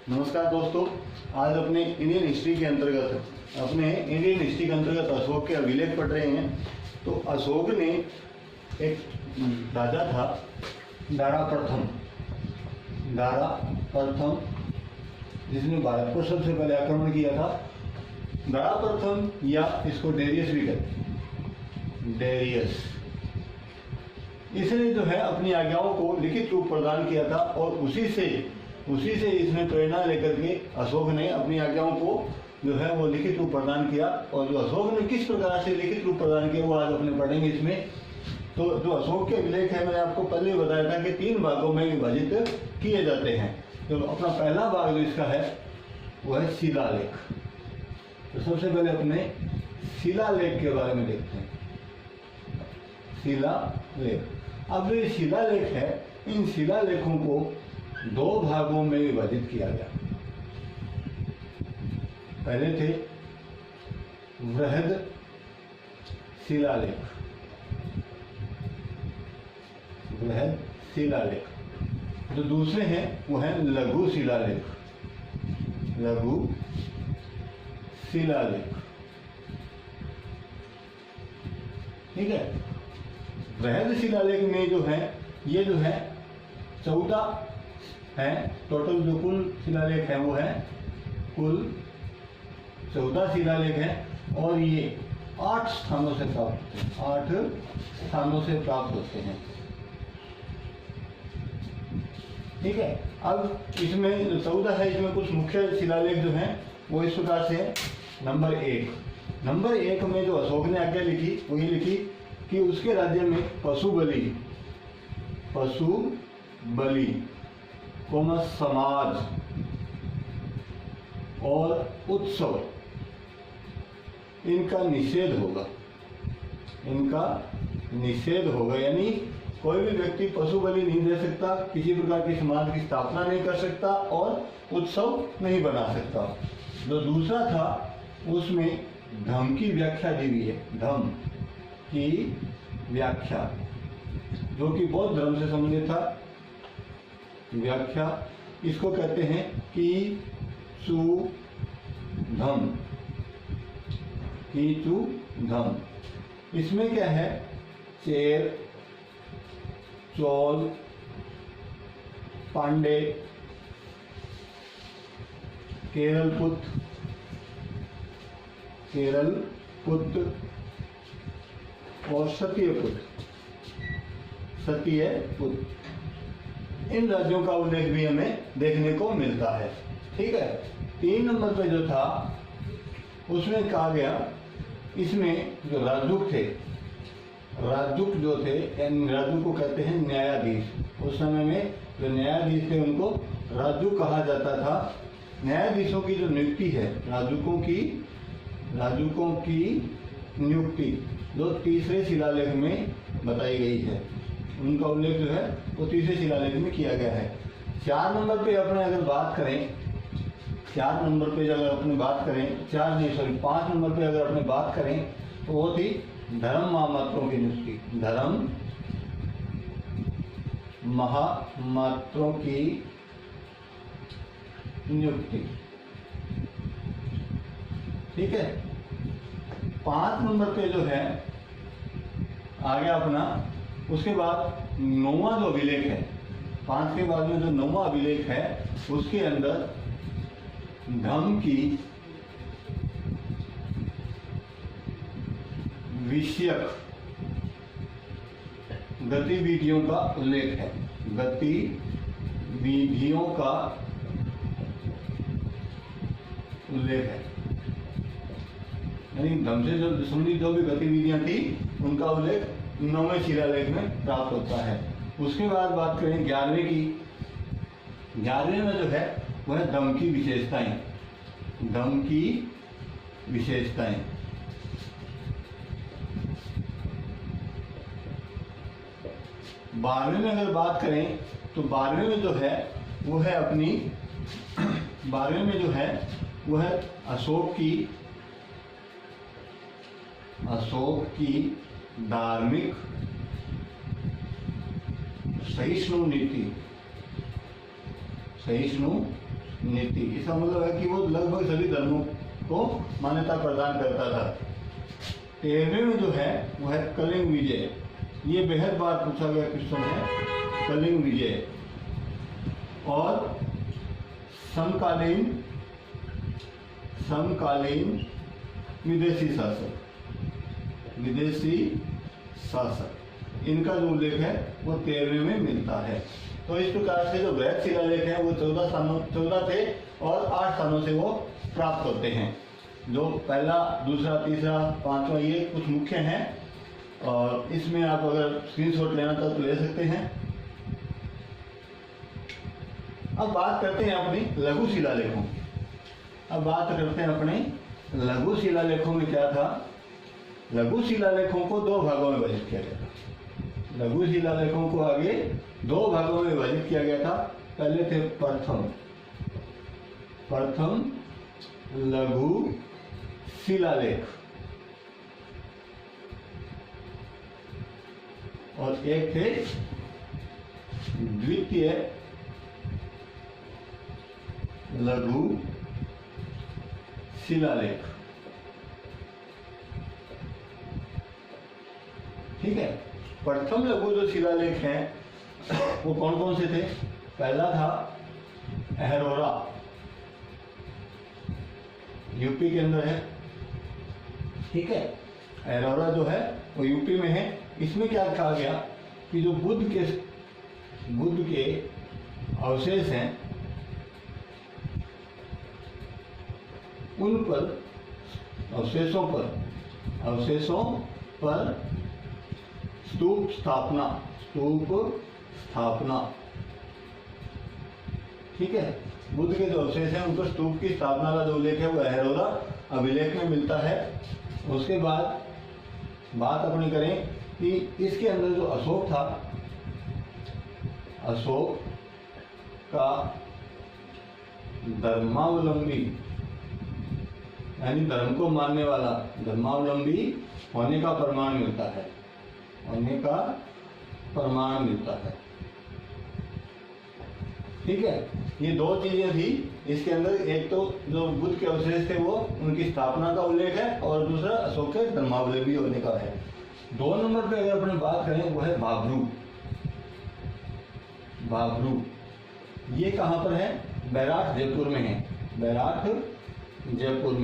नमस्कार दोस्तों, आज अपने इंडियन हिस्ट्री के अंतर्गत अशोक के अभिलेख पढ़ रहे हैं। तो अशोक ने एक राजा था दारा प्रथम, जिसने भारत पर सबसे पहले आक्रमण किया था। दारा प्रथम या इसको डेरियस भी कहते हैं। डेरियस इसने जो है अपनी आज्ञाओं को लिखित रूप प्रदान किया था और उसी से इसने प्रेरणा लेकर के अशोक ने अपनी आज्ञाओं को जो है वो लिखित रूप प्रदान किया। और जो अशोक ने किस प्रकार से लिखित रूप प्रदान किया वो आज अपने पढ़ेंगे इसमें। तो जो अशोक के अभिलेख है, मैंने आपको पहले बताया था कि 3 भागों में विभाजित किए जाते हैं। तो अपना पहला भाग जो इसका है वो है शिलालेख। तो सबसे पहले अपने शिलालेख के बारे में देखते हैं। शिलालेख, अब जो ये शिलालेख है, इन शिलालेखों को 2 भागों में विभाजित किया गया। पहले थे वृहद शिलालेख, जो दूसरे हैं वो है लघु शिलालेख। ठीक है। वृहद शिलालेख में जो है ये जो है 14 है। टोटल जो कुल शिलालेख है वो है कुल 14 शिलालेख हैं और ये 8 स्थानों से प्राप्त होते हैं। ठीक है। अब इसमें जो 14 है, इसमें कुछ मुख्य शिलालेख जो हैं वो इस प्रकार से है। नंबर 1 में जो अशोक ने आज्ञा लिखी वो ये लिखी कि उसके राज्य में पशु बलि समाज और उत्सव इनका निषेध होगा। यानी कोई भी व्यक्ति पशु बलि नहीं दे सकता, किसी प्रकार की समाज की स्थापना नहीं कर सकता और उत्सव नहीं बना सकता। जो दूसरा था उसमें धर्म की व्याख्या दी हुई है। धर्म की व्याख्या जो कि बौद्ध धर्म से संबंधित था। व्याख्या इसको कहते हैं कीचुधम। इसमें क्या है, चेर, चोल, पांडे, केरल पुत्र और सतीय पुत्र, इन राज्यों का उल्लेख भी हमें देखने को मिलता है। ठीक है। 3 नंबर पे जो था उसमें कहा गया, इसमें जो राजदूत जो थे, राजदूत को कहते हैं न्यायाधीश। उस समय में जो न्यायाधीश थे उनको राजदूत कहा जाता था। न्यायाधीशों की जो नियुक्ति है, राजदूतों की नियुक्ति जो तीसरे शिलालेख में बताई गई है, उनका उल्लेख जो है वो तीसरे शिलालेख में किया गया है। 4 नंबर पे अपने अगर बात करें, 5 नंबर पे अगर अपने बात करें तो वो थी धर्म महामात्रों की नियुक्ति। ठीक है। 5 नंबर पे जो है आ गया अपना, उसके बाद 9वां जो अभिलेख है, 5 के बाद में जो 9वां अभिलेख है उसके अंदर धर्म की विषयक गतिविधियों का उल्लेख है। यानी धर्म से जो संबंधित जो भी गतिविधियां थी उनका उल्लेख 9वें शिलालेख में प्राप्त होता है। उसके बाद बात करें 11वें की। 11वें में जो है वह है धर्म की विशेषताएं। 12वें में अगर बात करें तो 12वें में जो है वो है अपनी 12वें में जो है वो है अशोक की धार्मिक सहिष्णु नीति। इसका मतलब है कि वो लगभग सभी धर्मों को मान्यता प्रदान करता था। 13वें में जो है वो है कलिंग विजय। ये बेहद बार पूछा गया क्वेश्चन है, कलिंग विजय। और समकालीन विदेशी शासक, इनका जो उल्लेख है वो 13वें में मिलता है। तो इस प्रकार से जो बृहद शिलालेख है वो 14 थे और 8 स्थानों से वो प्राप्त होते हैं। जो पहला, दूसरा, तीसरा, 5वां, ये कुछ मुख्य हैं। और इसमें आप अगर स्क्रीनशॉट लेना चाहो तो ले सकते हैं। अब बात करते हैं अपनी लघु शिलालेखों। लघु शिलालेखों में क्या था? लघु शिलालेखों को 2 भागों में विभाजित किया गया था। लघु शिलालेखों को आगे 2 भागों में विभाजित किया गया था। पहले थे प्रथम लघु शिलालेख और एक थे द्वितीय लघु शिलालेख। ठीक है। प्रथम लघु जो शिलालेख हैं वो कौन कौन से थे? पहला था अहरोरा, यूपी के अंदर है। ठीक है। अहरोरा जो है वो यूपी में है। इसमें क्या कहा गया कि जो बुद्ध के अवशेष हैं उन पर अवशेषों पर स्तूप स्थापना। ठीक है। बुद्ध के जो अवशेष हैं उन पर स्तूप की स्थापना का जो उल्लेख है वो अहरोरा अभिलेख में मिलता है। उसके बाद बात अपनी करें कि इसके अंदर जो अशोक था, अशोक का धर्मावलंबी यानी धर्म को मानने वाला, धर्मावलंबी होने का प्रमाण मिलता है। ठीक है। ये 2 चीजें थी इसके अंदर। एक तो जो बुद्ध के अवशेष थे वो उनकी स्थापना का उल्लेख है और दूसरा अशोक के धर्मावलंबी होने का है। 2 नंबर पे अगर अपनी बात करें वो है भाबरू। ये कहाँ पर है? बैराठ जयपुर में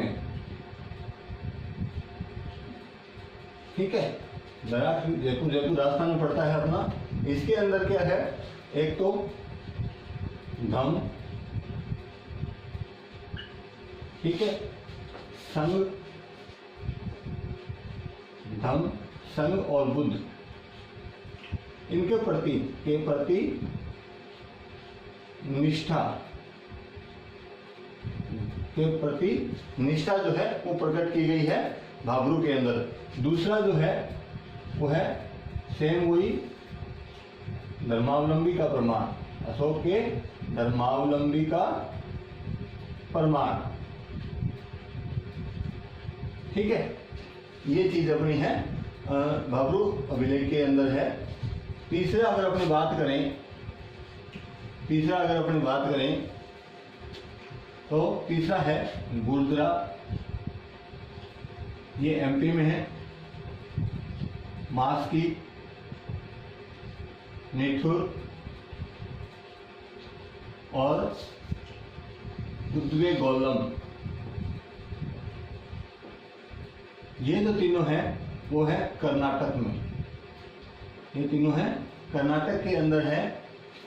है। ठीक है। बैराठ जयपुर राजस्थान में पड़ता है अपना। इसके अंदर क्या है? एक तो धम, ठीक है, संघ और बुद्ध, इनके प्रति निष्ठा जो है वो प्रकट की गई है भाबरू के अंदर। दूसरा जो है वो है सेम वही धर्मावलंबी का प्रमाण, अशोक के धर्मावलंबी का प्रमाण। ठीक है। ये चीज अपनी है भाबरू अभिलेख के अंदर है। तीसरा अगर अपनी बात करें तो तीसरा है गुर्जरा। ये एमपी में है। मास्की, नेठुर और उद्वे गोलम, ये जो तीनों हैं वो है कर्नाटक में। ये तीनों हैं कर्नाटक के अंदर है।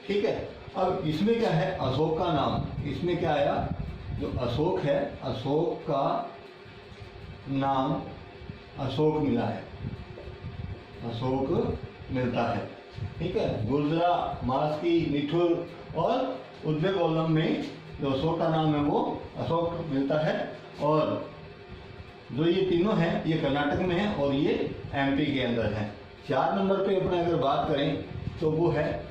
ठीक है। अब इसमें क्या है? अशोक का नाम इसमें क्या आया? जो अशोक है, अशोक का नाम अशोक मिला है, अशोक मिलता है। ठीक है। गुर्जरा, मास्की, निठुर और उद्वेगोलम में जो अशोक का नाम है वो अशोक मिलता है। और जो ये तीनों हैं ये कर्नाटक में है और ये एमपी के अंदर है। 4 नंबर पे अपने अगर बात करें तो वो है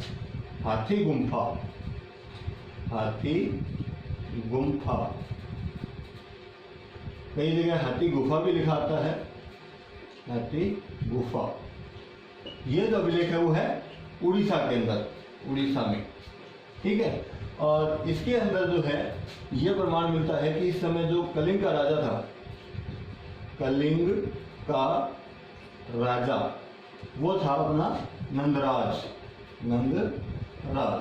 हाथी गुम्फा। कई जगह हाथी गुफा भी लिखा आता है, हाथी गुफा। ये जो अभिलेख है वो है उड़ीसा के अंदर, उड़ीसा में। ठीक है। और इसके अंदर जो है ये प्रमाण मिलता है कि इस समय जो कलिंग का राजा था, कलिंग का राजा वो था अपना नंदराज, नंदराज।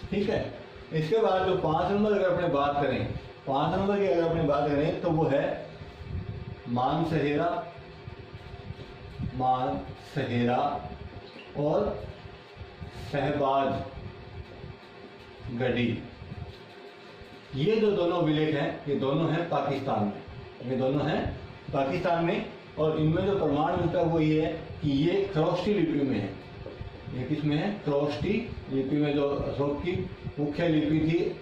ठीक है। इसके बाद जो 5 नंबर अगर अपने बात करें, 5 नंबर की अगर अपनी बात करें तो वो है मानसहेरा, मानसहेरा और शहबाज गढ़ी। ये जो दोनों विलेज हैं ये दोनों हैं पाकिस्तान में, ये दोनों हैं पाकिस्तान में। और इनमें जो प्रमाण मिलता है वो ये है कि ये खरोष्टी लिपि में है। ये किस में है? खरोष्टी लिपि में। जो अशोक की मुख्य लिपि थी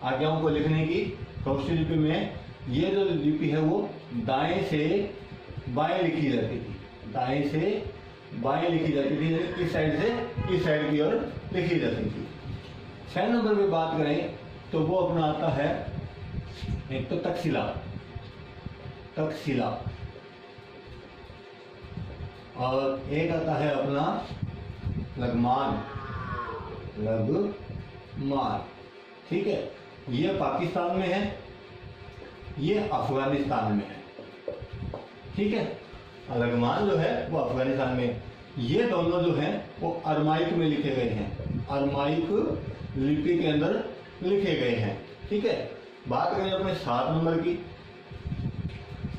आज्ञाओं को लिखने की, खरोष्टी लिपि में। ये जो लिपि है वो दाएं से बाएं लिखी जाती थी, दाएं से बाएं लिखी जाती थी, इस साइड से इस साइड की ओर लिखी जाती थी। 6 नंबर पे बात करें तो वो अपना आता है एक तो तक्षशिला, तक्षशिला, और एक आता है अपना लगमान, लगमान। ठीक है। ये पाकिस्तान में है, ये अफगानिस्तान में है। ठीक है। लगमान जो है वो अफगानिस्तान में है। ये दोनों जो हैं वो अरमाइक में लिखे गए हैं, अरमाइक लिपि के अंदर लिखे गए हैं। ठीक है। बात करें अपने 7 नंबर की।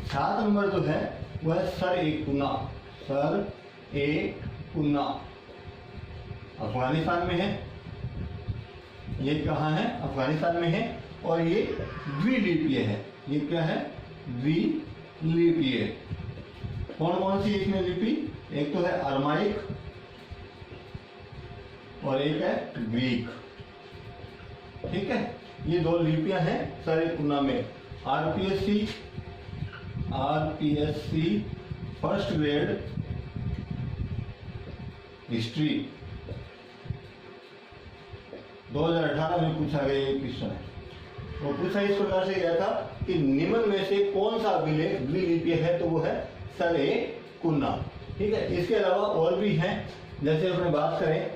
7 नंबर जो है वह है सर-ए-कुना, सर-ए-कुना, अफगानिस्तान में है। ये कहाँ है? अफगानिस्तान में है। और ये द्विलिपीय है। ये क्या है? द्विलिपीय। कौन कौन सी इसमें लिपि? एक तो है अरमाइक और एक है ग्रीक। ठीक है। ये 2 लिपियां हैं सर-ए-कुना में। आरपीएससी फर्स्ट ग्रेड हिस्ट्री 2018 में पूछा गया ये क्वेश्चन है। वो पूछा इस प्रकार से गया था कि निम्न में से कौन सा अभिलेख द्विलिपीय है, तो वो है सर-ए-कुना। ठीक है। इसके अलावा और भी हैं, जैसे अपने बात करें,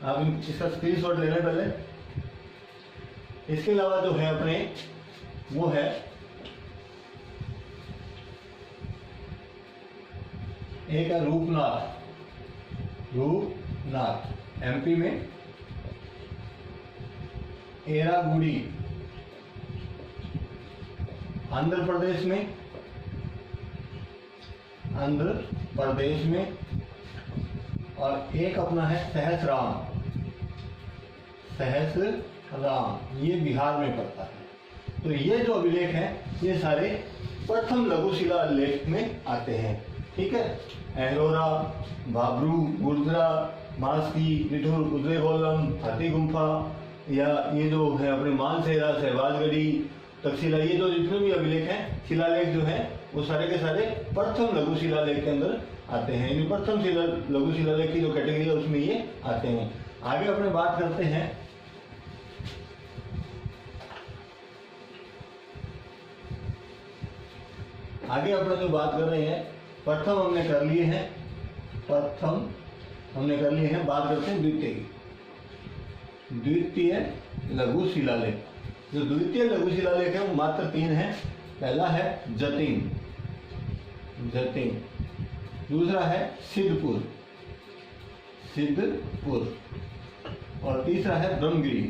आप इसका स्क्रीनशॉट ले लें पहले। इसके अलावा जो है अपने वो है एक है रूपनाथ, रूपनाथ एमपी में, एरागुड़ी आंध्र प्रदेश में, आंध्र प्रदेश में, और एक अपना है सहसराम, सहसराम, ये बिहार में पड़ता है। तो ये जो अभिलेख हैं ये सारे प्रथम लघु शिला लेख में आते हैं। ठीक है। एलोरा, बाबरू, गुर्जरा, मास्की, निठुर, उदयगोलम, हाथी गुम्फा, या ये जो है अपने मानसेरा, शहबाजगढ़ी, तक्षशिला, ये जो जितने भी अभिलेख हैं शिलालेख जो हैं वो सारे के सारे प्रथम लघु शिलालेख के अंदर आते हैं। इन प्रथम लघु शिलालेख की जो कैटेगरी है उसमें ये आते हैं। आगे अपने बात करते हैं आगे अपने जो बात कर रहे हैं, प्रथम हमने कर लिए हैं, प्रथम हमने कर लिए हैं। बात करते हैं द्वितीय की। द्वितीय लघु शिलालेख, जो द्वितीय लघु शिलालेख है वो मात्र 3 है। पहला है जतिन, जतिन, दूसरा है सिद्धपुर, सिद्धपुर, और तीसरा है ब्रह्मगिरी,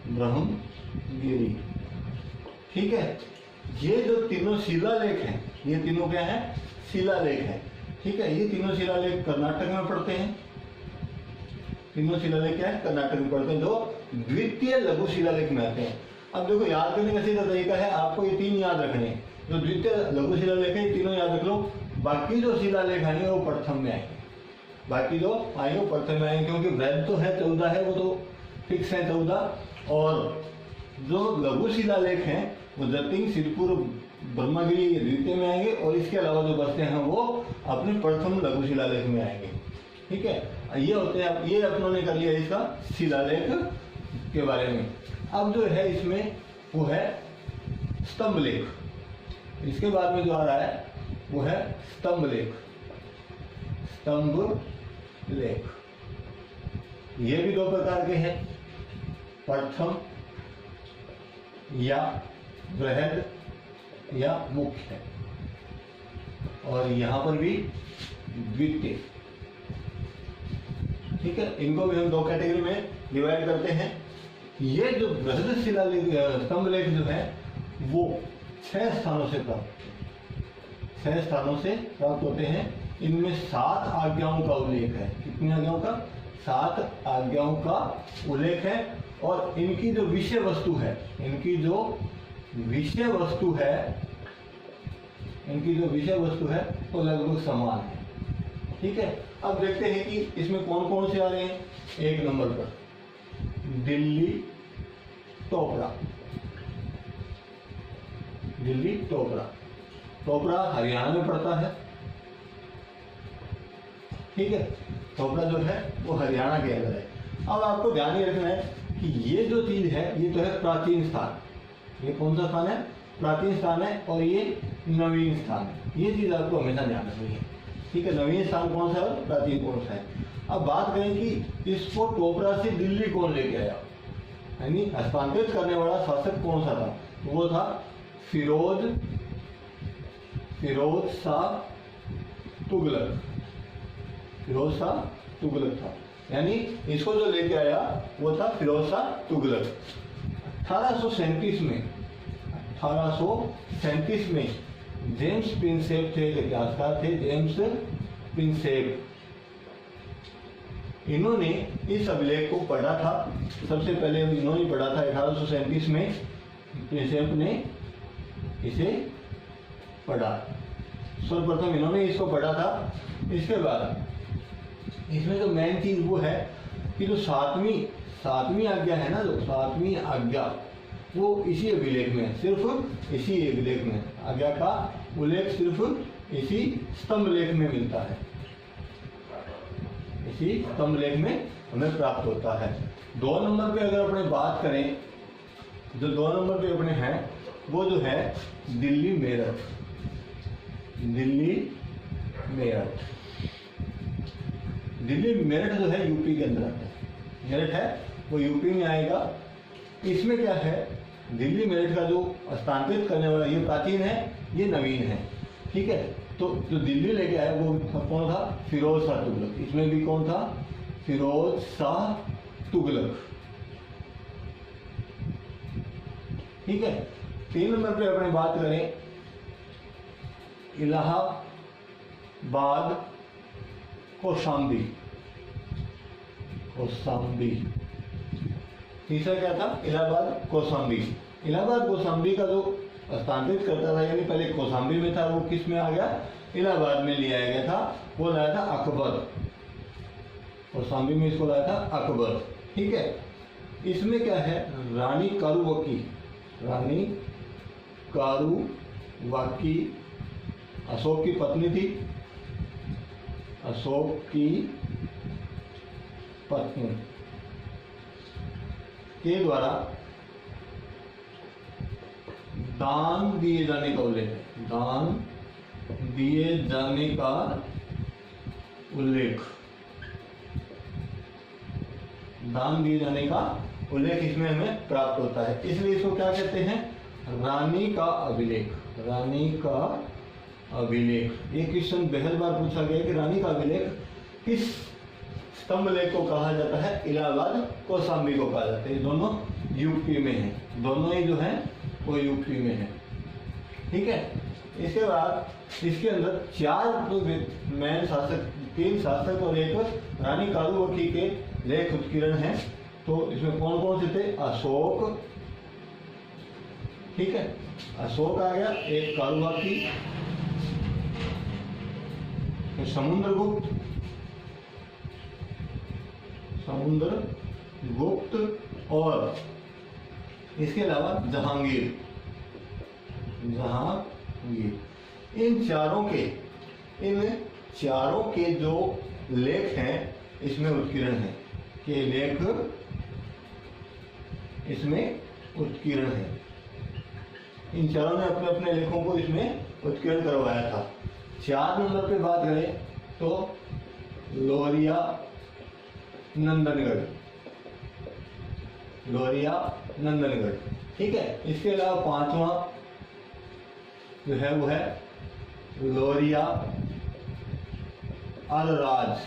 ब्रह्मगिरी। ठीक है। ये जो तीनों शिलालेख हैं ये तीनों क्या हैं? शिलालेख हैं। ठीक है। ये तीनों शिलालेख कर्नाटक में पड़ते हैं। तीनों शिलालेख क्या है? कर्नाटक में पड़ते हैं, जो द्वितीय लघु शिलालेख में आते हैं। अब देखो याद करने का सीधा तरीका है, आपको ये 3 याद रखने हैं। जो द्वितीय लघु शिलालेख है ये तीनों याद रख लो। बाकी जो शिलालेख आएंगे वो प्रथम में आएंगे, बाकी जो आएंगे वो प्रथम में आएंगे, क्योंकि वैध तो है 14 है, वो तो फिक्स है 14। और जो लघु शिलालेख हैं वो जतिन, सिद्धपुर, ब्रह्मगिरी ये द्वितीय में आएंगे, और इसके अलावा जो बचते हैं वो अपने प्रथम लघु शिलालेख में आएंगे। ठीक है। ये होते हैं, ये अपनों ने कर लिया इसका शिलालेख के बारे में। अब जो है इसमें वो है स्तंभ लेख। इसके बाद में जो आ रहा है वो है स्तंभ लेख, स्तंभ लेख। ये भी दो प्रकार के हैं, प्रथम या बृहद या मुख्य, और यहाँ पर भी द्वितीय। ठीक है, इनको भी हम दो कैटेगरी में डिवाइड करते हैं। ये जो बृहद शिलालेख स्तंभ लेख जो है वो 6 स्थानों से प्राप्त होते हैं। इनमें 7 आज्ञाओं का उल्लेख है। कितनी आज्ञाओं का? 7 आज्ञाओं का उल्लेख है। और इनकी जो विषय वस्तु है वो लगभग समान है। ठीक है, अब देखते हैं कि इसमें कौन कौन से आ रहे हैं। 1 नंबर पर दिल्ली टोपरा हरियाणा में पड़ता है। ठीक है, टोपरा जो है वो हरियाणा के अंदर है। अब आपको ध्यान ये रखना है कि ये जो चीज है ये तो है प्राचीन स्थान। ये कौन सा स्थान है? प्राचीन स्थान है। और ये नवीन स्थान है। ये चीज आपको हमेशा ध्यान रखनी है। ठीक है, नवीन स्थान कौन सा है और प्राचीन कौन सा है। अब बात करें कि इसको टोपरा से दिल्ली कौन लेके आया, यानी हस्तांतरित करने वाला शासक कौन सा था? वो था फिरोज शाह तुगलक था। यानी इसको जो लेके आया वो था फिरोज शाह तुगलक। 1837 में जेम्स प्रिंसेप थे, इतिहासकार थे जेम्स प्रिंसेप। इन्होंने इस अभिलेख को पढ़ा था। सबसे पहले इन्होंने पढ़ा था 1837 में प्रिंसेप ने इसे पढ़ा। सर्वप्रथम इन्होंने इसको पढ़ा था। इसके बाद इसमें जो मेन चीज वो है कि जो सातवीं आज्ञा है ना, जो 7वीं आज्ञा वो इसी अभिलेख में, सिर्फ इसी अभिलेख में आज्ञा का उल्लेख सिर्फ इसी स्तंभ लेख में मिलता है। इसी स्तंभ लेख में हमें प्राप्त होता है। 2 नंबर पे अगर अपने बात करें, जो 2 नंबर पे अपने हैं वो जो है दिल्ली मेरठ जो है यूपी के अंदर आता है। मेरठ है वो यूपी में आएगा। इसमें क्या है, दिल्ली मेरठ का जो हस्तांतरित करने वाला ये प्राचीन है, ये नवीन है। ठीक है, तो जो दिल्ली लेके आया वो कौन था? फिरोज शाह तुगलक। इसमें भी कौन था? फिरोज शाह तुगलक। ठीक है, 3 नंबर पे अपने बात करें इलाहाबाद कौशाम्बी। तीसरा क्या था? इलाहाबाद कौशाम्बी का जो हस्तांतरित करता था, यानी पहले कौशाम्बी में था, वो किस में आ गया? इलाहाबाद में ले आया गया था। वो लाया था अकबर। कौशाम्बी में इसको लाया था अकबर। ठीक है, इसमें क्या है? रानी कारूवाकी अशोक की पत्नी थी। के द्वारा दान दिए जाने का उल्लेख है। दान दिए जाने का उल्लेख इसमें हमें प्राप्त होता है। इसलिए इसको क्या कहते हैं? रानी का अभिलेख। ये क्वेश्चन बेहद बार पूछा गया कि रानी का अभिलेख किस स्तंभ लेख को कहा जाता है? इलाहाबाद कौशाम्बी को कहा जाता है। दोनों यूपी में है, दोनों ही जो है वो यूपी में है। ठीक है, इसके बाद इसके अंदर 4 मेन शासक, 3 शासक और एक रानी कारूवकी के लेख उत्कीर्ण हैं। तो इसमें कौन कौन से थे? अशोक। ठीक है, अशोक आ गया, एक कारूवकी, समुद्रगुप्त और इसके अलावा जहांगीर। इन चारों के जो लेख हैं इसमें उत्कीर्ण है, कि लेख इसमें उत्कीर्ण है। इन चारों ने अपने अपने लेखों को इसमें उत्कीर्ण करवाया था। 4 नंबर पे बात करें तो लोहरिया नंदनगढ़, लोरिया नंदनगढ़। ठीक है, इसके अलावा पांचवा जो है वो है लोरिया अलराज,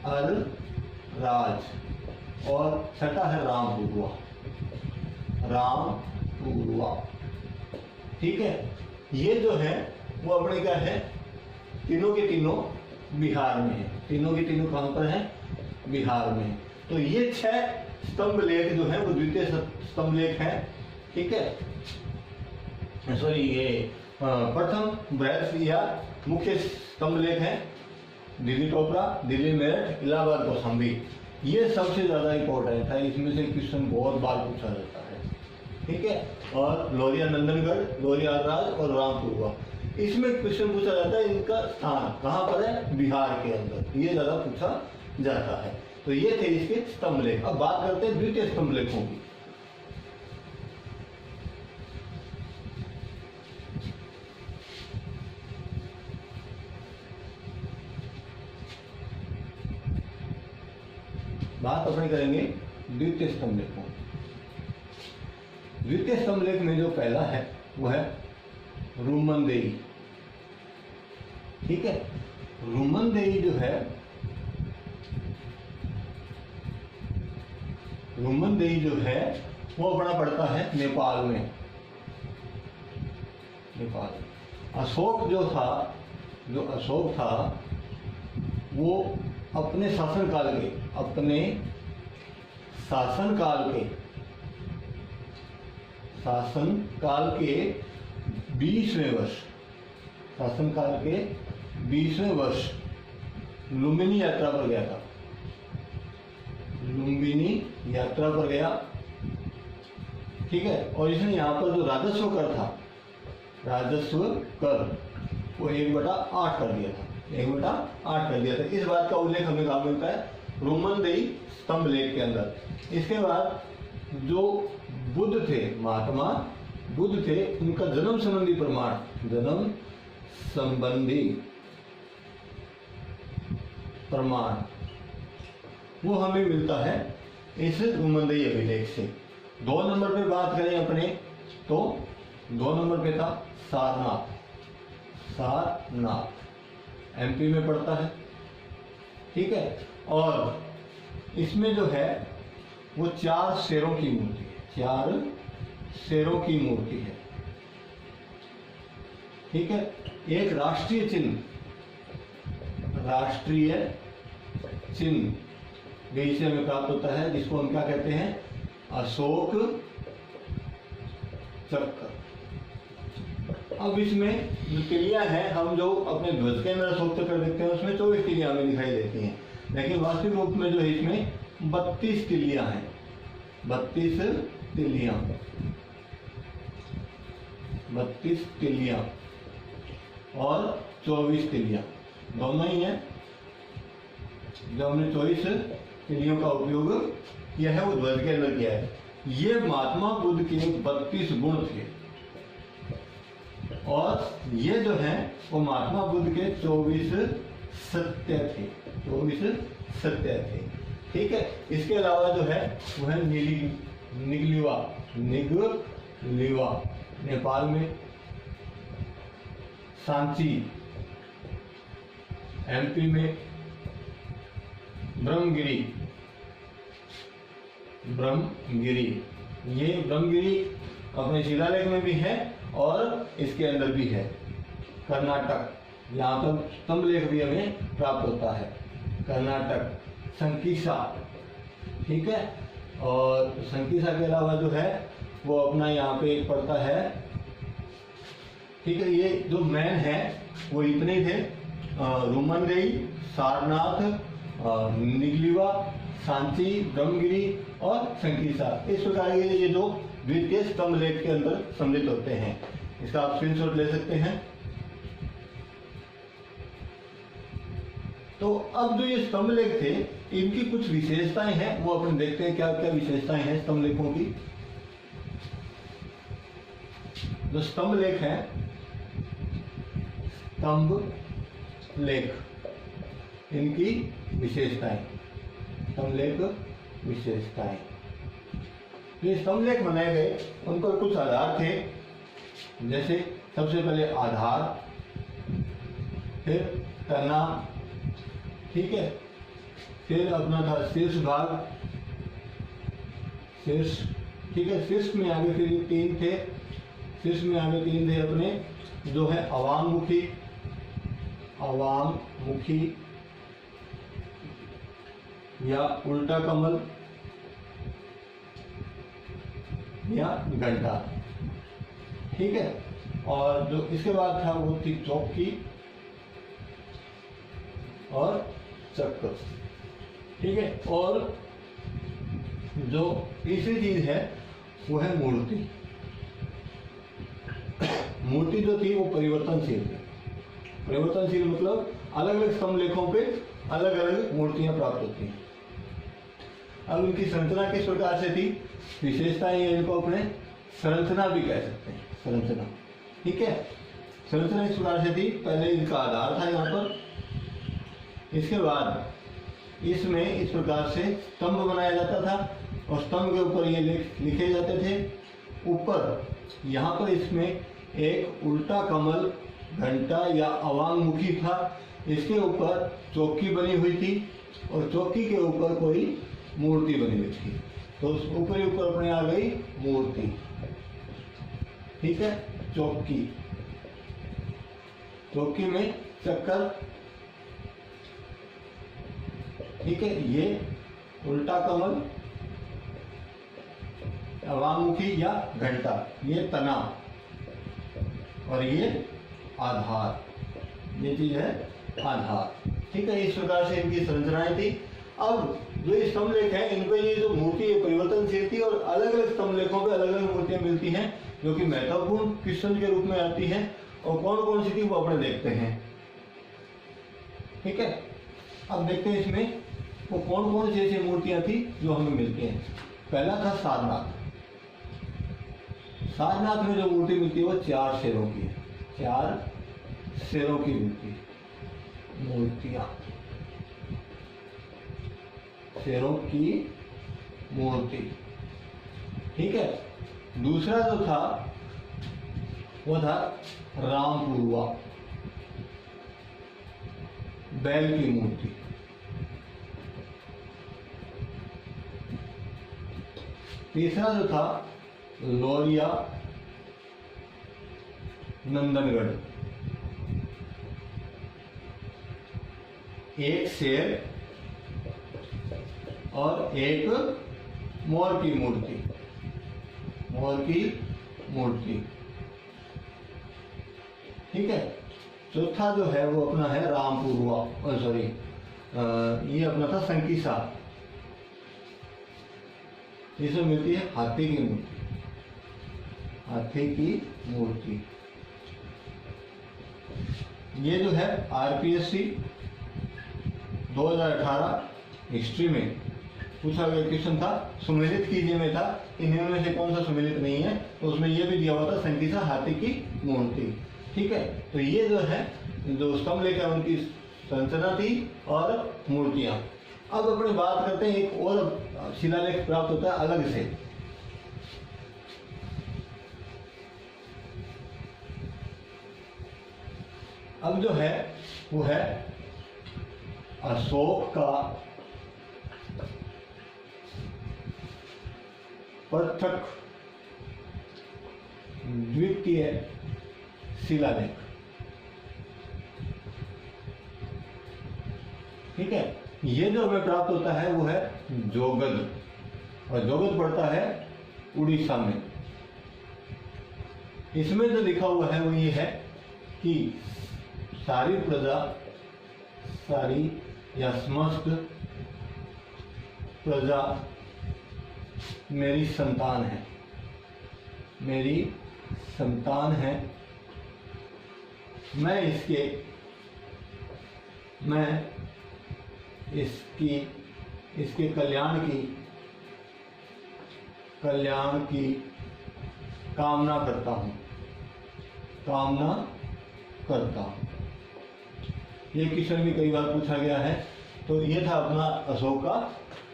अलराज। और छठा है रामपुरवा, रामपुरवा। ठीक है, ये जो है वो अपने क्या है, तीनों के तीनों बिहार में है। तीनों के तीनों कहां पर है, बिहार में। तो ये 6 स्तंभ लेख जो है वो द्वितीय स्तंभ लेख है। ठीक है, सॉरी ये प्रथम बृहद या मुख्य स्तंभ लेख है दिल्ली टोपरा, दिल्ली मेरठ, इलाहाबाद कौशाम्बी। ये सबसे ज्यादा इंपॉर्टेंट है, इसमें से क्वेश्चन बहुत बार पूछा जाता है। ठीक है, और लोरिया नंदनगढ़, लोरिया राज और रामपुरवा, इसमें क्वेश्चन पूछा जाता है इनका स्थान कहाँ पर है, बिहार के अंदर। ये ज्यादा पूछा जाता है। तो ये थे इसके स्तंभ लेख। अब बात करते हैं द्वितीय स्तंभ लेखों की। बात अपने करेंगे द्वितीय स्तंभ लेखों। द्वितीय स्तंभ लेख में जो पहला है वो है रुमनदेई। ठीक है, रुमनदेई जो है, रुमनदेई जो है वो अपना पड़ता है नेपाल में, नेपाल। अशोक जो था, जो अशोक था वो अपने शासनकाल के, अपने शासनकाल के, शासनकाल के 20वें वर्ष, शासनकाल के 20वें वर्ष लुम्बिनी यात्रा पर गया था। लुम्बिनी यात्रा पर गया। ठीक है, और इसने यहाँ पर जो राजस्व कर था, राजस्व कर वो 1/8 कर दिया था, 1/8 कर दिया था। इस बात का उल्लेख हमें कहाँ मिलता है, रुमनदेई स्तंभ लेख के अंदर। इसके बाद जो बुद्ध थे, महात्मा बुद्ध थे, उनका जन्म संबंधी प्रमाण, जन्म संबंधी प्रमाण वो हमें मिलता है इस रुमनदेई अभिलेख से। 2 नंबर पे बात करें अपने तो 2 नंबर पे था सारनाथ। सारनाथ एमपी में पड़ता है। ठीक है, और इसमें जो है वो 4 शेरों की मूर्ति है, 4 शेरों की मूर्ति है। ठीक है, एक राष्ट्रीय चिन्ह, राष्ट्रीय चिन्ह भी से हमें प्राप्त होता है, जिसको हम क्या कहते हैं, अशोक चक्र। अब इसमें जो तिलियां हैं, हम जो अपने ध्वज के अंदर अशोक चक्र देखते हैं उसमें 24 तिलियां हमें दिखाई देती हैं, लेकिन वास्तविक रूप में जो है इसमें 32 तिलियां हैं, 32 तिलियां, 32 तिलियां और 24 तिलियां दोनों ही हैं। जो हमने 24 तिलियों का उपयोग किया है वो ध्वज के अंदर किया है। ये महात्मा बुद्ध के 32 गुण थे और ये जो है वो महात्मा बुद्ध के 24 सत्य थे, 24 सत्य थे। ठीक है, इसके अलावा जो है वो है निगलिवा, निगलिवा नेपाल में, सांची एमपी में, ब्रह्मगिरी, ब्रह्मगिरी, ये ब्रह्मगिरी अपने शिलालेख में भी है और इसके अंदर भी है। कर्नाटक, यहाँ पर स्तंभ लेख भी हमें प्राप्त होता है, कर्नाटक। संकीसा, ठीक है, और संकीसा के अलावा जो है वो अपना यहाँ पे पड़ता है। ठीक है, ये जो मैन है वो इतने थे, रुमनदेई, सारनाथ, निगलिवा, सांची, ब्रह्मगिरी और संकीसा। इस प्रकार के ये जो द्वितीय स्तंभ लेख के अंदर सम्मिलित होते हैं। इसका आप स्क्रीनशॉट ले सकते हैं। तो अब जो ये स्तंभ लेख थे इनकी कुछ विशेषताएं हैं, वो अपन देखते हैं क्या क्या विशेषताएं हैं स्तंभ लेखों की। जो स्तंभ लेख है, स्तंभ लेख इनकी विशेषताएं, स्तंभलेख विशेषताएं। जो स्तंभलेख बनाए गए उन पर कुछ आधार थे, जैसे सबसे पहले आधार, फिर तना, ठीक है, फिर अपना था शीर्ष भाग, शीर्ष, ठीक है, शीर्ष में आगे फिर ये तीन थे, शीर्ष में आगे तीन थे अपने, जो है अवांगमुखी, अवांगमुखी या उल्टा कमल या घंटा, ठीक है। और जो इसके बाद था वो थी चौकी और चक्र, ठीक है। और जो तीसरी चीज है वो है मूर्ति। मूर्ति जो थी वो परिवर्तनशील थी। परिवर्तनशील मतलब अलग अलग स्तंभलेखों पे अलग अलग मूर्तियां प्राप्त होती हैं। अब इनकी संरचना किस प्रकार से थी, विशेषताएं इनको अपने संरचना भी कह सकते हैं, संरचना, ठीक है। संरचना इस प्रकार से थी, पहले इनका आधार था यहाँ पर, इसके बाद इसमें इस प्रकार से स्तंभ बनाया जाता था और स्तंभ के ऊपर ये लिखे जाते थे। ऊपर यहाँ पर इसमें एक उल्टा कमल, घंटा या अवांगमुखी था, इसके ऊपर चौकी बनी हुई थी और चौकी के ऊपर कोई मूर्ति बनी हुई थी, तो उस ऊपर ही ऊपर अपने आ गई मूर्ति, ठीक है। चौकी, चौकी में चक्कर, ठीक है, ये उल्टा कमल, अवांगमुखी या घंटा, ये तना और ये आधार, ये चीज है आधार, ठीक है। इस प्रकार से इनकी संरचनाएं थी। अब जो स्तंभलेख है इनपे ये जो मूर्ति है परिवर्तनशील थी और अलग अलग स्तंभलेखों पे अलग अलग मूर्तियां मिलती हैं जो कि महत्वपूर्ण क्वेश्चन के रूप में आती हैं, और कौन कौन सी थी वो अपने देखते हैं, ठीक है। अब देखते हैं इसमें वो कौन कौन सी ऐसी मूर्तियां थी जो हमें मिलती हैं। पहला था सारनाथ। सारनाथ में जो मूर्ति मिलती है वो 4 शेरों की है, 4 शेरों की मूर्तियां, शेरों की मूर्ति, ठीक है। दूसरा जो था वो था रामपुरवा, बैल की मूर्ति। तीसरा जो था लोरिया, नंदनगढ़, एक शेर और एक मोर की मूर्ति, मोर की मूर्ति, ठीक है। चौथा जो है वो अपना है रामपुरवा, सॉरी ये अपना था संकीसा, इसमें मिलती है हाथी की मूर्ति, हाथी की मूर्ति। ये जो है आरपीएससी 2018 हिस्ट्री में पूछा गया क्वेश्चन था, सुमेलित कीजिए में था, इन्हीं में से कौन सा सुमेलित नहीं है, तो उसमें ये भी दिया हुआ था संकीसा हाथी की मूर्ति, ठीक है। तो ये जो है जो स्तंभलेख है उनकी संरचना थी और मूर्तियां। अब अपने बात करते हैं एक और शिलालेख प्राप्त होता है अलग से। अब जो है वो है अशोक का पृथक द्वितीय शिलालेख, ठीक है। ये जो हमें प्राप्त होता है वो है जोगद, और जोगद पड़ता है उड़ीसा में। इसमें जो लिखा हुआ है वो ये है कि सारी प्रजा, सारी या समस्त प्रजा मेरी संतान है, मेरी संतान है, मैं इसके कल्याण की कामना करता हूँ, ये क्वेश्चन भी कई बार पूछा गया है। तो ये था अपना अशोक का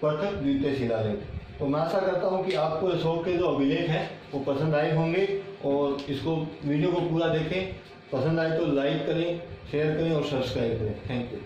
पृथक द्वितीय शिलालेख। तो मैं आशा करता हूँ कि आपको अशोक के जो अभिलेख हैं वो पसंद आए होंगे, और इसको वीडियो को पूरा देखें। पसंद आए तो लाइक करें, शेयर करें और सब्सक्राइब करें। Thank you.